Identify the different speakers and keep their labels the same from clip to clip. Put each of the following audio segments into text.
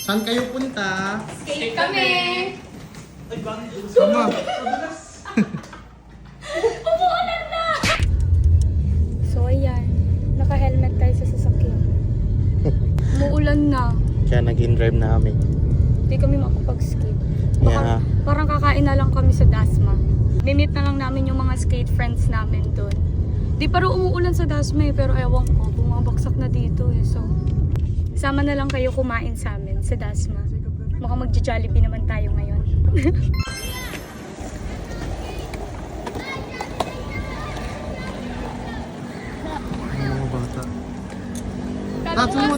Speaker 1: Saan kayo punta?
Speaker 2: Skate kami!
Speaker 1: Sama.
Speaker 2: Umuulan na! So ayan, naka-helmet tayo sa sasakyan. Umuulan na.
Speaker 1: Kaya nag-in-drive na kami.
Speaker 2: Hindi kami makapag-skate.
Speaker 1: Yeah.
Speaker 2: Parang kakain na lang kami sa Dasma. Mimit na lang namin yung mga skate friends namin doon. Di pa rin umuulan sa Dasma pero ewan ko, bumabaksak na dito eh. So, sama na lang kayo kumain sa amin sa Dasma. Baka magja-Jollibee naman tayo ngayon.
Speaker 1: Mga bata.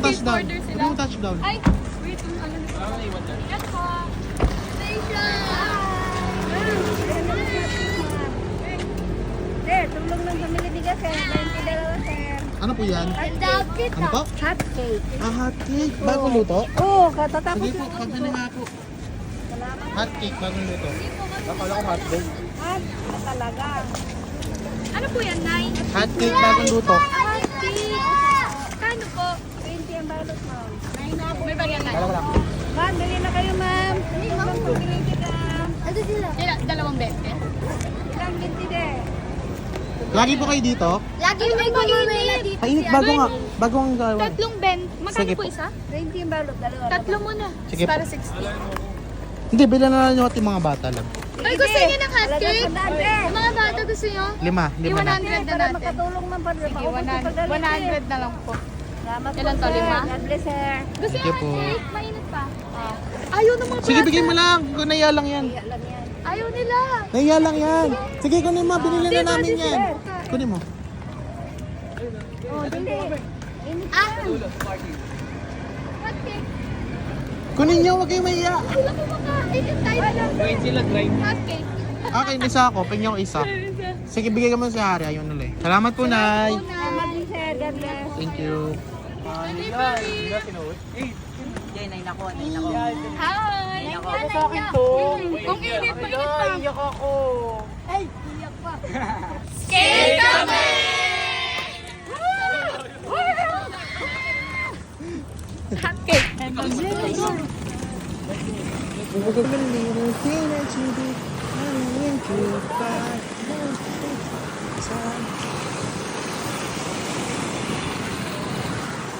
Speaker 1: Touchdown. Touchdown.
Speaker 2: Ay! Wait, ano nito? Yes po!
Speaker 3: Sir, tulong ng pamilya bigas, sir. 22, sir.
Speaker 1: Ano po yan?
Speaker 3: Hot
Speaker 1: Ano po?
Speaker 3: cake.
Speaker 1: Hot cake. Bagong luto?
Speaker 3: Oo, katatapos
Speaker 1: Sige po,
Speaker 3: lang.
Speaker 1: pabili nga po.
Speaker 3: Salamat.
Speaker 1: Hot cake, bagong luto. Akala ko hot dog.
Speaker 3: Hot na talaga.
Speaker 2: Ano po yan, Nay?
Speaker 1: Hot cake, bagong luto.
Speaker 2: Ati! Kano po?
Speaker 3: 20 ang balot, ma'am.
Speaker 2: May bagyan na.
Speaker 3: Ma'am, bili na kayo, ma'am. Ilang pamilya bigas. Ano sila?
Speaker 2: Dalawang bente?
Speaker 3: Ilang 20 din.
Speaker 1: Lagi po kayo dito?
Speaker 2: Lagi may mainit!
Speaker 1: Mainit, bago ang gawa.
Speaker 2: Tatlong bent. Magkano
Speaker 1: Sige
Speaker 2: po
Speaker 1: po.
Speaker 2: isa?
Speaker 3: 20 ang balot, dalawa.
Speaker 2: Tatlo muna.
Speaker 1: Sige
Speaker 2: Para
Speaker 1: po.
Speaker 2: 60.
Speaker 1: Hindi, bilan na lang yung ating mga bata lang.
Speaker 2: Ay, gusto niyo ng hot
Speaker 3: Talagang
Speaker 2: cake?
Speaker 3: sandaan, eh.
Speaker 2: Yung mga bata gusto niyo?
Speaker 1: Lima
Speaker 2: Di
Speaker 1: na.
Speaker 2: 100 na
Speaker 3: Para
Speaker 2: natin.
Speaker 3: makatulong man pa.
Speaker 2: Sige, 100 na lang po.
Speaker 3: Salamat
Speaker 2: Ilan
Speaker 3: po,
Speaker 2: to,
Speaker 3: sir.
Speaker 2: lima?
Speaker 3: God bless, sir.
Speaker 2: Gusto niyo
Speaker 1: Sige
Speaker 2: hot
Speaker 1: po.
Speaker 2: cake? Mainit pa. Ayaw ng mga bata.
Speaker 1: Sige, bigay mo lang. Kunaya lang yan.
Speaker 3: Kaya lang yan.
Speaker 2: Ayaw nila.
Speaker 1: Naya lang yan. Sige, kunin mo. Binili na namin yan. Kunin mo.
Speaker 3: Oh, dili.
Speaker 2: Ah! Hot cake.
Speaker 1: Kunin niyo, huwag kayo maiya.
Speaker 2: Wala po makainit tayo. Hot cake.
Speaker 1: Akin, isa ako. Pingin ko isa. Sige, bigay ka mo sa Hari. Ayun ulit. Salamat po, Nay.
Speaker 3: Salamat din, sir. God bless.
Speaker 1: Thank you.
Speaker 2: Hi! Sa akin to. Kung init, mainit pa.
Speaker 4: Iyak ako.
Speaker 2: Skate kami! Hot cake.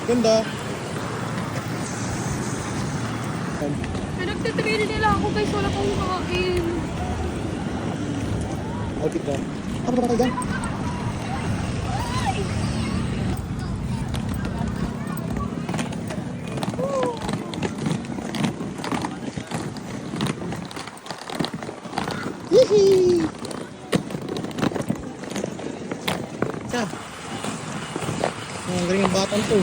Speaker 1: Ganda.
Speaker 2: Pinagtitrail nila ako guys, wala pang kakain.
Speaker 1: Outfit ka. Ano ba kayo dyan? Hihi! Sa? Ang galing ng batang to.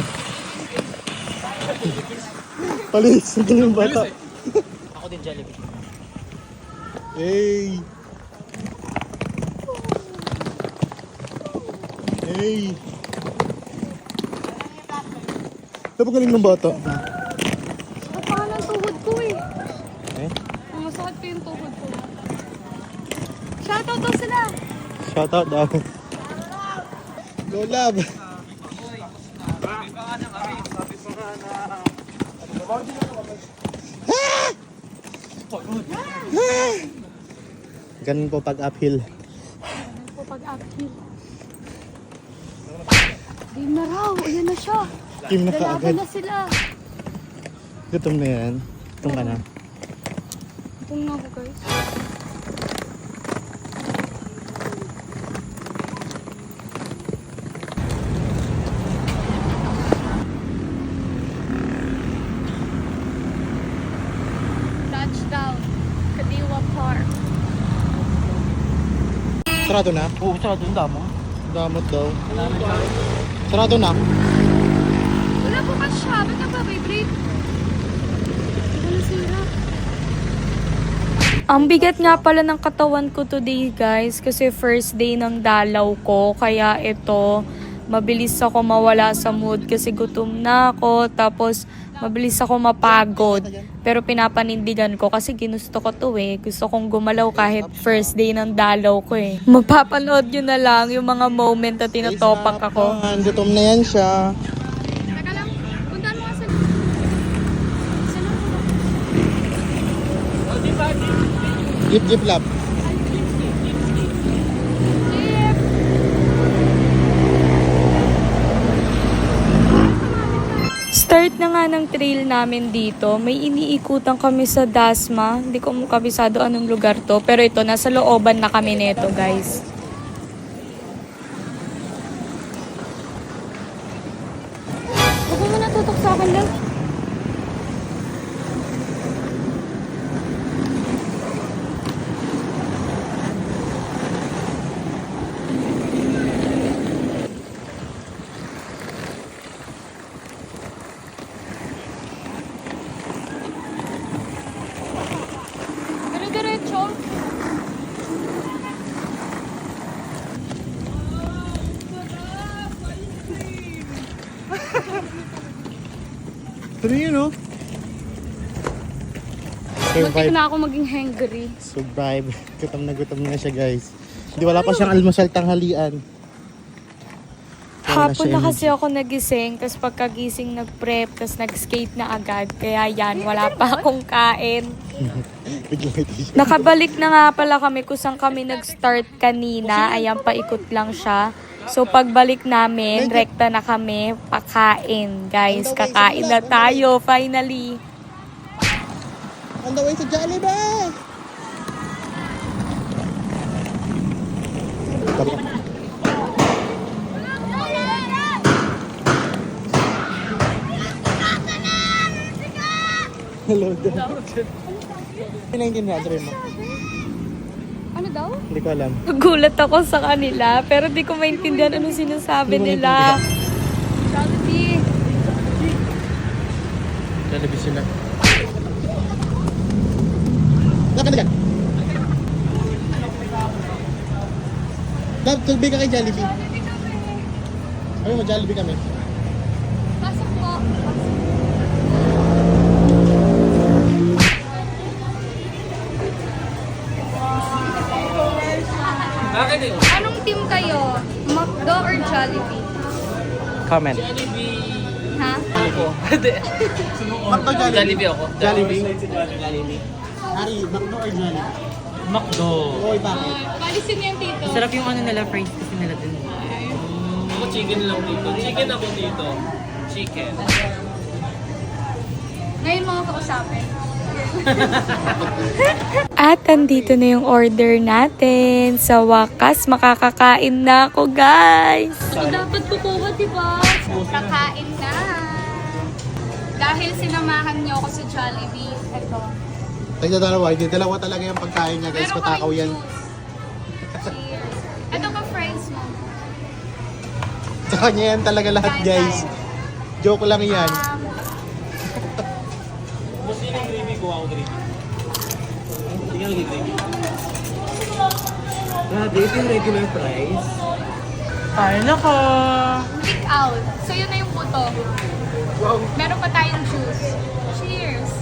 Speaker 1: Palis, ang galing ng bata.
Speaker 4: Ako din Jollibee.
Speaker 1: Hey! Hey! Napagaling ng bata.
Speaker 2: Napaka ng tuhod ko eh.
Speaker 1: Eh?
Speaker 2: Masakit pa yung tuhod ko. Shoutout daw sila.
Speaker 1: Shoutout daw. Go love! Ganun po pag uphill.
Speaker 2: Po pag-uphill. Game na raw. Ayan na siya.
Speaker 1: Team na
Speaker 2: Lalaban
Speaker 1: kaagad.
Speaker 2: na sila.
Speaker 1: Gutom na yan. Gutom ka na.
Speaker 2: Itong na ako guys. Touchdown. Kadiwa Park.
Speaker 1: Sarado na?
Speaker 4: Oo, sarado ang damo.
Speaker 1: Damot daw. Sarado na?
Speaker 2: Wala po kasi siya. Ba't nagpa-vibrate? Wala sira. Ang bigat nga pala ng katawan ko today guys kasi first day ng dalaw ko kaya ito mabilis ako mawala sa mood kasi gutom na ako tapos mabilis ako mapagod pero pinapanindigan ko kasi ginusto ko to eh gusto kong gumalaw kahit first day ng dalaw ko eh mapapanood nyo na lang yung mga moment na tinatopak ako.
Speaker 1: Gutom na yan siya.
Speaker 2: Teka lang, puntaan mo nga sa...
Speaker 1: Jeep, jeep lap.
Speaker 2: Start na nga ng trail namin dito. May iniikutan kami sa Dasma. Hindi ko kabisado anong lugar to. Pero ito, nasa looban na kami neto, guys. Huwag mo muna tutok sa akin lang. Dire-diretso.
Speaker 1: Pero yun, oh.
Speaker 2: Muntik na ako maging hangry.
Speaker 1: Survive. Gutom na siya, guys. Hindi, wala pa siyang almusal tanghalian. Wala
Speaker 2: Hapon
Speaker 1: siya
Speaker 2: na kasi ako nagising, tapos pagkagising nag-prep, tapos nag-skate na agad. Kaya yan, wala pa akong kain.
Speaker 1: Biglang may t-shirt.
Speaker 2: Nakabalik na nga pala kami kung saan kami nag-start kanina. Ayan, paikot lang siya. So, pagbalik namin, rekta na kami, pakain. Guys, kakain na tayo, finally.
Speaker 1: On the way to Jollibee! Hello, Pinaintindihan, sabi mo.
Speaker 2: Ano daw?
Speaker 1: Hindi ko alam.
Speaker 2: Nagulat ako sa kanila, pero di ko maintindihan ano sinasabi
Speaker 1: Hindi mo
Speaker 2: nila. Jollibee.
Speaker 1: Jollibee sila. Laka na dyan. Dad, tubig ka kay Jollibee. Sabi mo, Jollibee kami.
Speaker 2: Pasok po. Anong team kayo? McDo or Jollibee?
Speaker 4: Comment.
Speaker 2: Ha?
Speaker 1: Makdo Jollibee.
Speaker 4: Jollibee ako.
Speaker 1: Jollibee. Ari, Makdo or Jollibee?
Speaker 4: McDo.
Speaker 1: Oy, bakit?
Speaker 2: Palisin niyo yung tito.
Speaker 4: Sarap yung ano nila, fries kasi nila dun.
Speaker 5: Ako chicken lang dito. Chicken ako dito. Chicken.
Speaker 2: Ngayon mga kausapin. At andito na yung order natin. Sa wakas, makakakain na ako, guys. Ako dapat kukuha, diba? Kakain na. Dahil sinamahan niyo ako sa Jollibee. Ito.
Speaker 1: Tagda dalawa, hindi dalawa talaga yung pagkain niya, guys.
Speaker 2: Meron
Speaker 1: Patakaw
Speaker 2: kaming
Speaker 1: yan.
Speaker 2: juice. Cheers. Ito ka fries mo.
Speaker 1: Sa kanya yan talaga lahat, guys. Joke lang yan.
Speaker 5: Mas yun yung gravy ko ako gravy. Hindi nga lagi gravy.
Speaker 4: Grabe, ito yung regular price. Kain ako!
Speaker 2: Pick out. So yun na yung puto. Meron pa tayong juice. Cheers.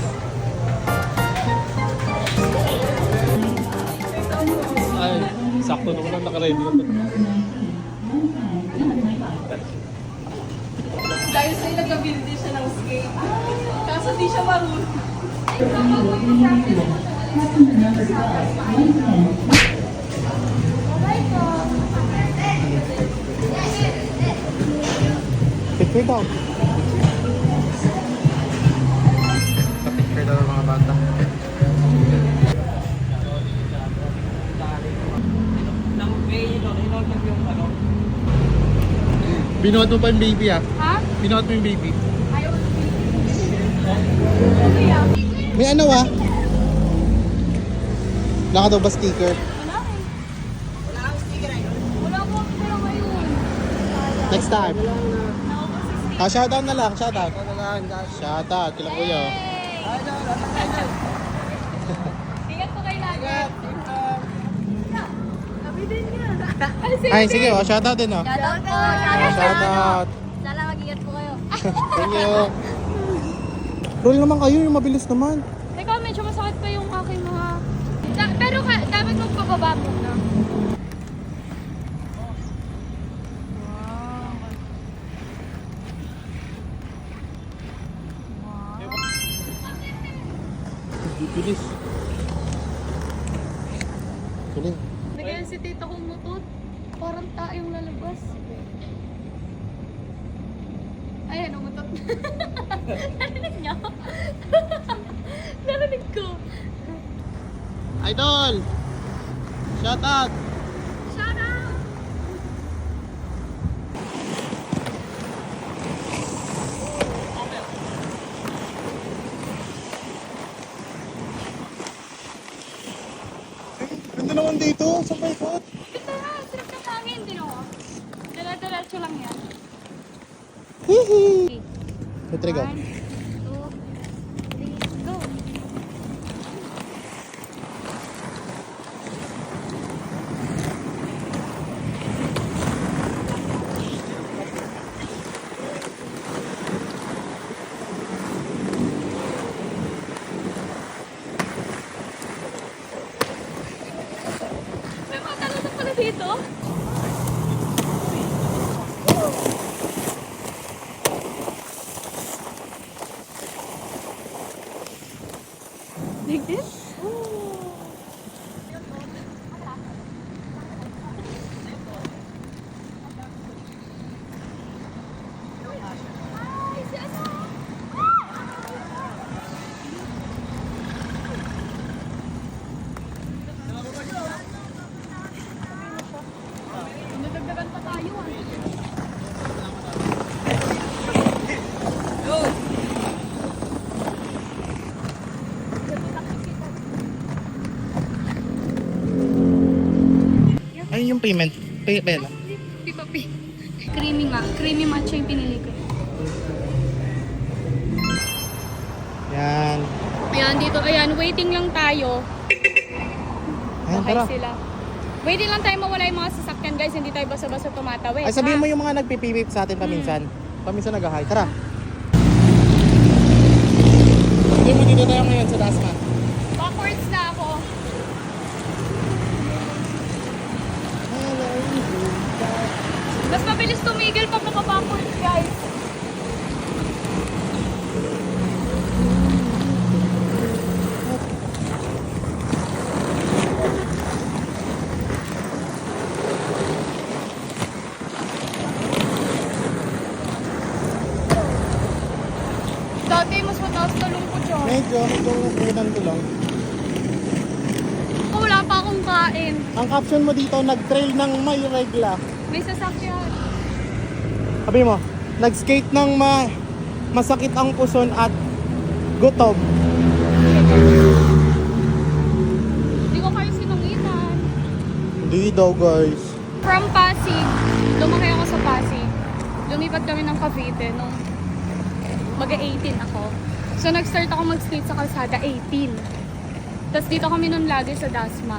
Speaker 5: Ay, sakto naman ang nakaready na to.
Speaker 3: Dahil sa'yo nag-build siya ng skate. Kaso di siya marunong.
Speaker 1: Picture daw. Picture daw ng mga bata. Binuhat mo pa yung baby, ah.
Speaker 2: Ha?
Speaker 1: Binuhat mo yung baby.
Speaker 2: Ayaw.
Speaker 1: May ano, ah? Wala ka daw ba sticker?
Speaker 2: Wala eh. Wala po ako pero ngayon.
Speaker 1: Next time. Ah, shoutout na lang. Shoutout. Shoutout. Kila kuya. oh.
Speaker 2: Ingat po kayo lagi.
Speaker 1: Ay, sige. Oh, shoutout din, oh.
Speaker 3: Shoutout po!
Speaker 1: Shoutout.
Speaker 3: Sana mag-ingat po kayo.
Speaker 1: Thank you. Roll naman kayo. Yung mabilis naman.
Speaker 2: Teka, medyo masakit pa yung aking mga... pero dapat magpababa muna.
Speaker 1: Bilis. Tuloy.
Speaker 2: Nagaya si tita kong mutot. Parang tayong lalabas. Ayan, umutot. Narinig niya? Narinig ko.
Speaker 1: Idol! Shout out!
Speaker 2: Shout out!
Speaker 1: Ganda naman dito sa paikot.
Speaker 2: Ito na, sarap ng hangin din ako. Dala-dalatso lang yan.
Speaker 1: Hihi! Ito go.
Speaker 2: 1, 2, 3, go! May mga talong pala dito. Like this? Nadagdagan pa tayo ah.
Speaker 1: Ayun yung payment. Payment.
Speaker 2: Pipapi. Creamy nga. Creamy matcha yung pinili ko.
Speaker 1: Yan.
Speaker 2: Ayan, dito. Ayan, waiting lang tayo.
Speaker 1: Ayan,
Speaker 2: Okay
Speaker 1: tara.
Speaker 2: sila. Waiting lang tayo mawala yung mga sasakyan guys. Hindi tayo basta-basta tumatawid.
Speaker 1: Ay, sabihin
Speaker 2: ha?
Speaker 1: mo yung mga nagpipipip sa atin paminsan. Paminsan nag-hi. Tara. Sabihin mo dito tayo ngayon sa Dasma.
Speaker 2: Backwards na ako. Mas mabilis tumigil pag naka-backwards guys. Dati mas mataas talong ko siya.
Speaker 1: Medyo nakunan ko lang.
Speaker 2: Ako wala pa akong kain.
Speaker 1: Ang caption mo dito, nag-trail ng may regla.
Speaker 2: May sasakyan.
Speaker 1: Sabi mo, nag-skate ng masakit ang puson at gutom.
Speaker 2: Hindi ko kayo sinungitan.
Speaker 1: Hindi daw guys.
Speaker 2: From Pasig, lumaki ako sa Pasig. Lumipat kami ng Cavite nung mag-18 ako. So nag-start ako mag-skate sa kalsada 18. Tapos dito kami nun lagi sa Dasma.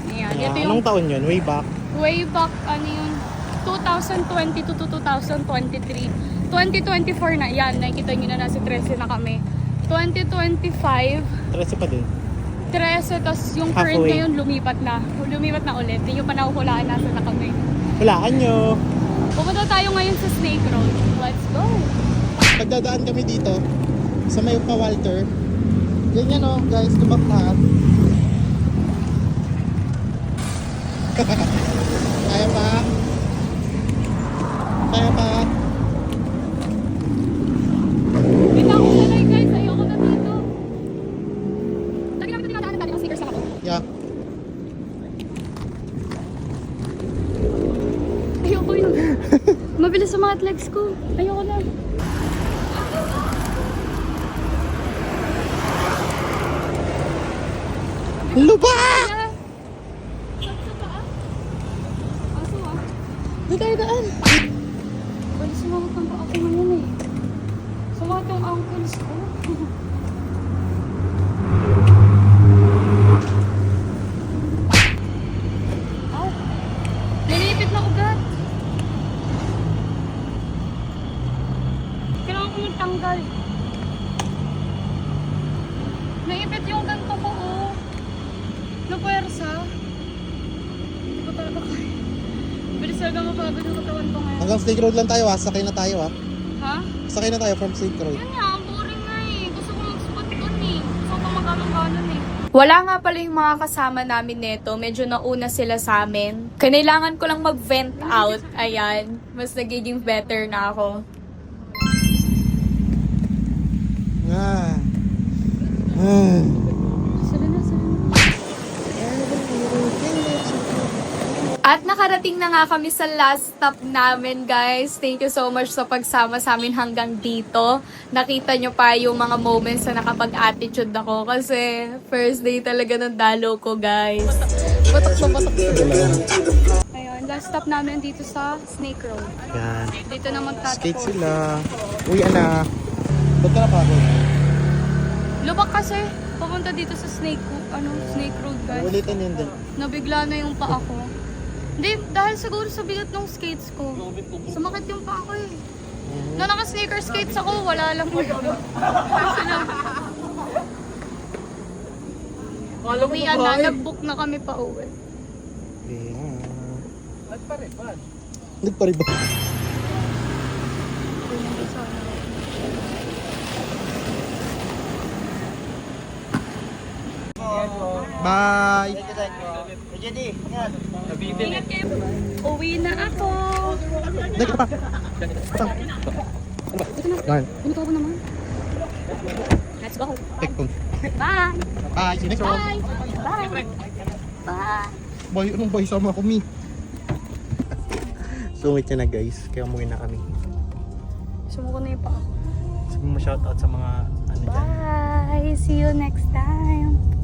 Speaker 2: Ayan, ito yung
Speaker 1: Anong taon yun? Way back?
Speaker 2: way back, ano yun, 2022 to 2023. 2024 na, yan, nakikita nyo na nasa 13 na kami. 2025,
Speaker 1: 13 pa din.
Speaker 2: 13, tapos yung current
Speaker 1: Halfway.
Speaker 2: ngayon lumipat na. Lumipat na ulit. Hindi nyo pa nakukulaan nasa na kami.
Speaker 1: Hulaan nyo.
Speaker 2: Pupunta tayo ngayon sa Snake Road. Let's go!
Speaker 1: Pagdadaan kami dito sa may pa Walter. Ganyan o guys, tubak lahat. Kaya pa? Kaya pa?
Speaker 2: Kita ko na lang guys, ayoko na dito. Lagi namin ito dinadaanan dati, mga sneakers lang ako.
Speaker 1: Yeah.
Speaker 2: Ayoko yun. Mabilis sa mga legs ko. Ayoko na.
Speaker 1: Luba!
Speaker 2: Kaya, sa paa. Aso ah. Di tayo daan. Bali sumakot ang paa ko ngayon eh. Sumakot yung ankles ko. Ow. Nilipit na ugat. Kailangan ko magtanggal. Naipit yung ganito ko oh. Napwersa. Hindi ko talaga kaya. Bilis talaga mapagod yung katawan ko ngayon.
Speaker 1: Hanggang Snake Road lang tayo ha. Sakay na tayo ha.
Speaker 2: Ha?
Speaker 1: Sakay na tayo from Snake Road.
Speaker 2: Yun nga, boring nga eh. Gusto ko mag-spot dun eh. Gusto ko mag-ganon eh. Wala nga pala yung mga kasama namin neto. Medyo nauna sila sa amin. Kailangan ko lang mag-vent out. Ayan. Mas nagiging better na ako.
Speaker 1: Ah.
Speaker 2: At nakarating na nga kami sa last stop namin, guys. Thank you so much sa pagsama sa amin hanggang dito. Nakita nyo pa yung mga moments na nakapag-attitude ako kasi first day talaga ng dalo ko, guys. Batok na batok. Ayun, last stop namin dito sa Snake Road.
Speaker 1: Yan.
Speaker 2: Dito naman
Speaker 1: Skate
Speaker 2: tatapos.
Speaker 1: sila. Uy, anak. Ba't ka na pa ako?
Speaker 2: Lubak kasi. Papunta dito sa Snake Road, guys.
Speaker 1: Ulitin yun din.
Speaker 2: Nabigla na yung paa ko. Hindi, dahil siguro sa bigat ng skates ko. Sumakit yung paa ko eh. Nung naka-sneaker skates ako, wala lang yun. Kasi lang. Uwian na, nag-book na kami pa uwi.
Speaker 1: Yeah.
Speaker 5: Nagpariban.
Speaker 1: Nagpariba. Bye!
Speaker 2: Ingat kayo. Uwi na ako.
Speaker 1: Dali ka pa. Patang. Yan.
Speaker 2: Ganito ako naman. Let's go.
Speaker 1: Take phone.
Speaker 2: Bye.
Speaker 1: Bye. See you next one.
Speaker 2: Bye. Bye. Bye.
Speaker 1: Boy, anong boy? Sama ko, mi. Sungit niya na, guys. Kaya umuwi na kami.
Speaker 2: Sumuko na yung paa ko.
Speaker 1: Sabi mo shoutout sa mga ano dyan.
Speaker 2: Bye. See you next time.